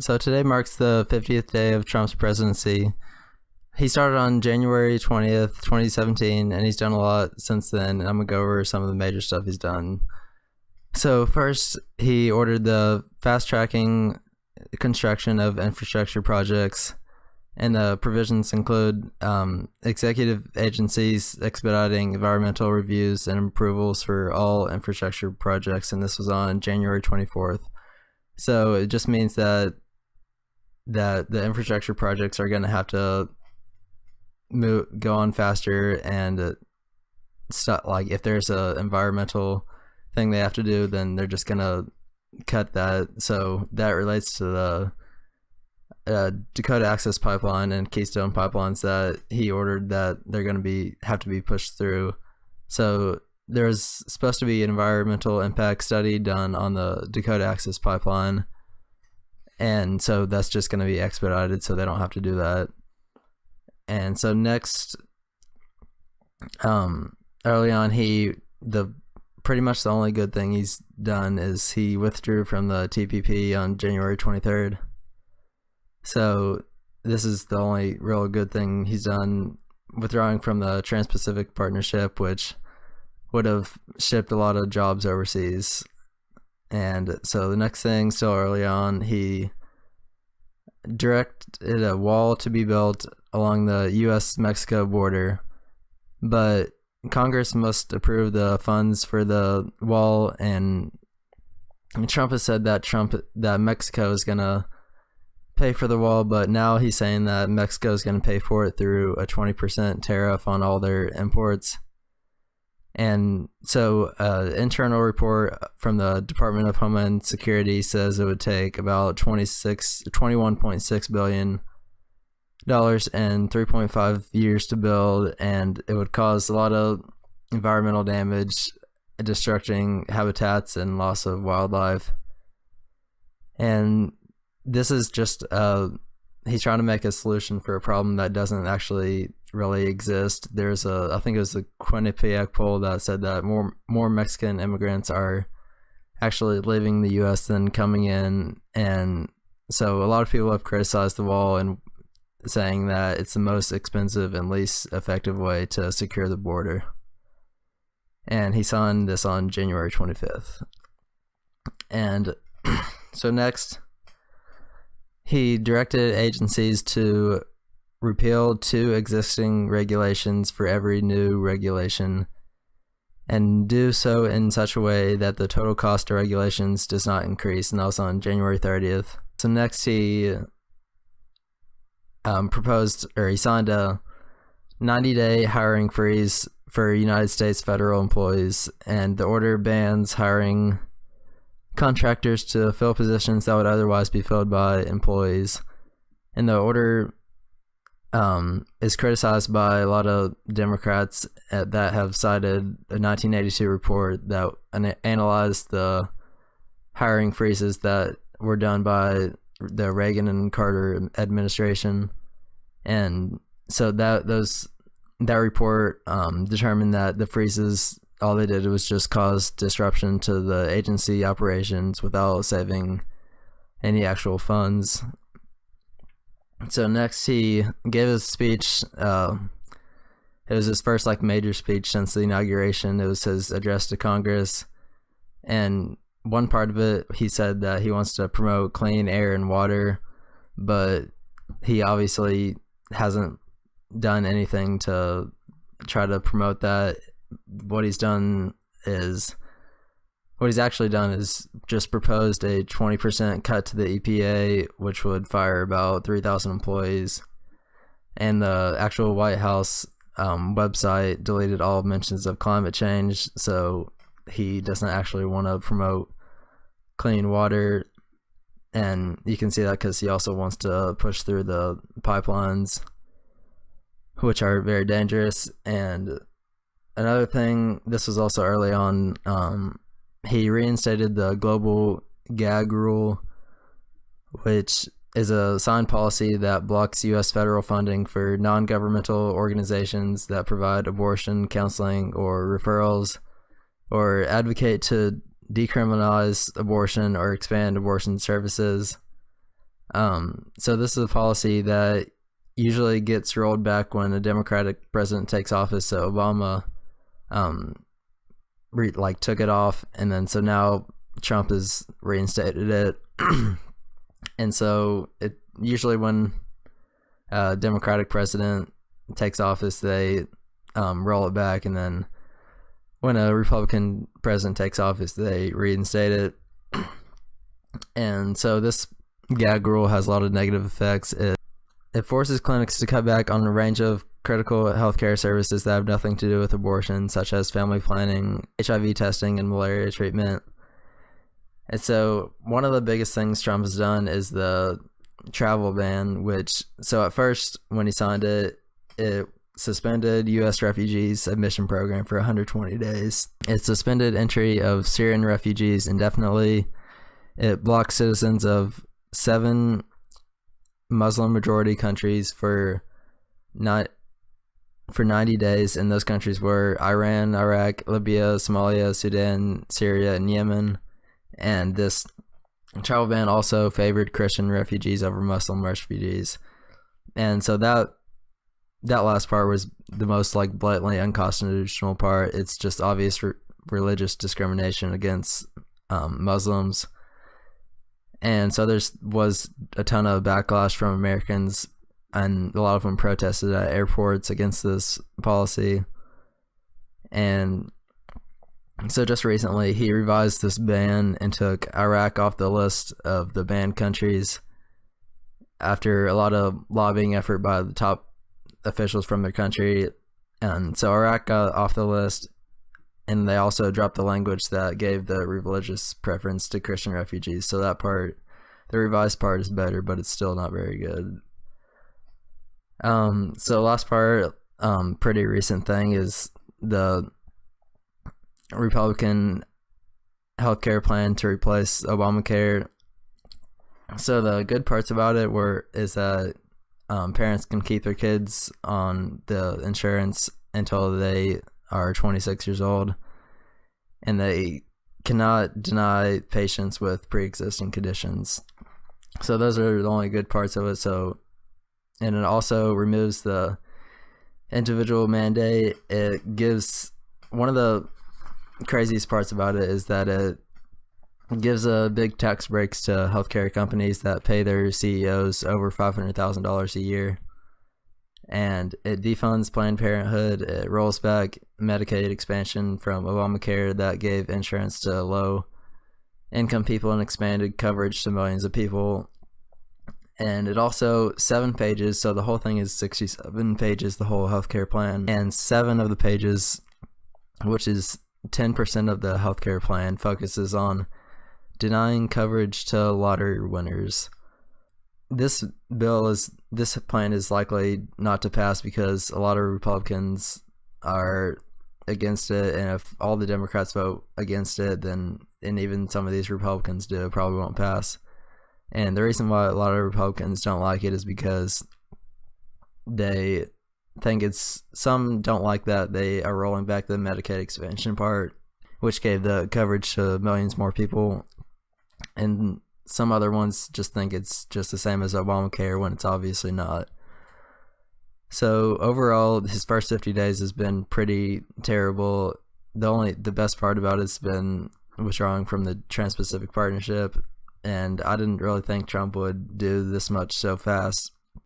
So today marks the 50th day of Trump's presidency. He started on January 20th, 2017, and he's done a lot since then. And I'm going to go over some of the major stuff he's done. So first, he ordered the fast-tracking construction of infrastructure projects, and the provisions include executive agencies expediting environmental reviews and approvals for all infrastructure projects, and this was on January 24th. So it just means that the infrastructure projects are going to have to go on faster, and like if there's a environmental thing they have to do, then they're just going to cut that. So that relates to the Dakota Access Pipeline and Keystone pipelines that he ordered that they're going to have to be pushed through. So there's supposed to be an environmental impact study done on the Dakota Access Pipeline, and so that's just going to be expedited, so they don't have to do that. And so next, early on, pretty much the only good thing he's done is he withdrew from the TPP on January 23rd. So this is the only real good thing he's done, withdrawing from the Trans-Pacific Partnership, which would have shipped a lot of jobs overseas. And so the next thing, still early on, he directed a wall to be built along the U.S.-Mexico border, but Congress must approve the funds for the wall, and Trump has said that Mexico is going to pay for the wall, but now he's saying that Mexico is going to pay for it through a 20% tariff on all their imports. And so internal report from the Department of Homeland Security says it would take about $21.6 billion and 3.5 years to build, and it would cause a lot of environmental damage, destructing habitats and loss of wildlife. And this is just he's trying to make a solution for a problem that doesn't actually really exist. There's I think it was the Quinnipiac poll that said that more Mexican immigrants are actually leaving the U.S. than coming in, and so a lot of people have criticized the wall and saying that it's the most expensive and least effective way to secure the border. And he signed this on January 25th. And so next, he directed agencies to repeal 2 existing regulations for every new regulation, and do so in such a way that the total cost of regulations does not increase, and that was on January 30th. So next, he he signed a 90-day hiring freeze for United States federal employees, and the order bans hiring contractors to fill positions that would otherwise be filled by employees. And the order is criticized by a lot of Democrats that have cited a 1982 report that analyzed the hiring freezes that were done by the Reagan and Carter administration. And so that report determined that the freezes, all they did was just cause disruption to the agency operations without saving any actual funds. So next, he gave his speech. It was his first major speech since the inauguration. It was his address to Congress, and one part of it, he said that he wants to promote clean air and water, but he obviously hasn't done anything to try to promote that. What he's actually done is just proposed a 20% cut to the EPA, which would fire about 3,000 employees. And the actual White House website deleted all mentions of climate change, so he doesn't actually want to promote clean water. And you can see that because he also wants to push through the pipelines, which are very dangerous. And another thing, this was also early on, he reinstated the global gag rule, which is a signed policy that blocks U.S. federal funding for non-governmental organizations that provide abortion, counseling, or referrals, or advocate to decriminalize abortion or expand abortion services. So this is a policy that usually gets rolled back when a Democratic president takes office. So Obama took it off, and then so now Trump has reinstated it. And so it usually when a Democratic president takes office, they roll it back, and then when a Republican president takes office, they reinstate it. And so this gag rule has a lot of negative effects. It forces clinics to cut back on a range of critical healthcare services that have nothing to do with abortion, such as family planning, HIV testing, and malaria treatment. And so one of the biggest things Trump has done is the travel ban, so at first when he signed it, it suspended U.S. refugees admission program for 120 days. It suspended entry of Syrian refugees indefinitely. It blocked citizens of 7 Muslim majority countries for 90 days, and those countries were Iran, Iraq, Libya, Somalia, Sudan, Syria, and Yemen. And this travel ban also favored Christian refugees over Muslim refugees. And so that last part was the most blatantly unconstitutional part. It's just obvious religious discrimination against Muslims. And so there was a ton of backlash from Americans, and a lot of them protested at airports against this policy. And so just recently, he revised this ban and took Iraq off the list of the banned countries after a lot of lobbying effort by the top officials from their country. And so Iraq got off the list, and they also dropped the language that gave the religious preference to Christian refugees. So that part, the revised part, is better, but it's still not very good. So last part, pretty recent thing, is the Republican healthcare plan to replace Obamacare. So the good parts about it is that parents can keep their kids on the insurance until they are 26 years old, and they cannot deny patients with pre-existing conditions. So those are the only good parts of it. And it also removes the individual mandate. It gives, one of the craziest parts about it is that it gives a big tax breaks to healthcare companies that pay their CEOs over $500,000 a year. And it defunds Planned Parenthood. It rolls back Medicaid expansion from Obamacare that gave insurance to low-income people and expanded coverage to millions of people. And it also, 7 pages, so the whole thing is 67 pages, the whole healthcare plan. And 7 of the pages, which is 10% of the healthcare plan, focuses on denying coverage to lottery winners. This plan is likely not to pass because a lot of Republicans are against it, and if all the Democrats vote against it, then, and even some of these Republicans do, it probably won't pass. And the reason why a lot of Republicans don't like it is because they think some don't like that they are rolling back the Medicaid expansion part, which gave the coverage to millions more people, and some other ones just think it's just the same as Obamacare when it's obviously not. So overall, his first 50 days has been pretty terrible. The best part about it's been withdrawing from the Trans-Pacific Partnership, and I didn't really think Trump would do this much so fast.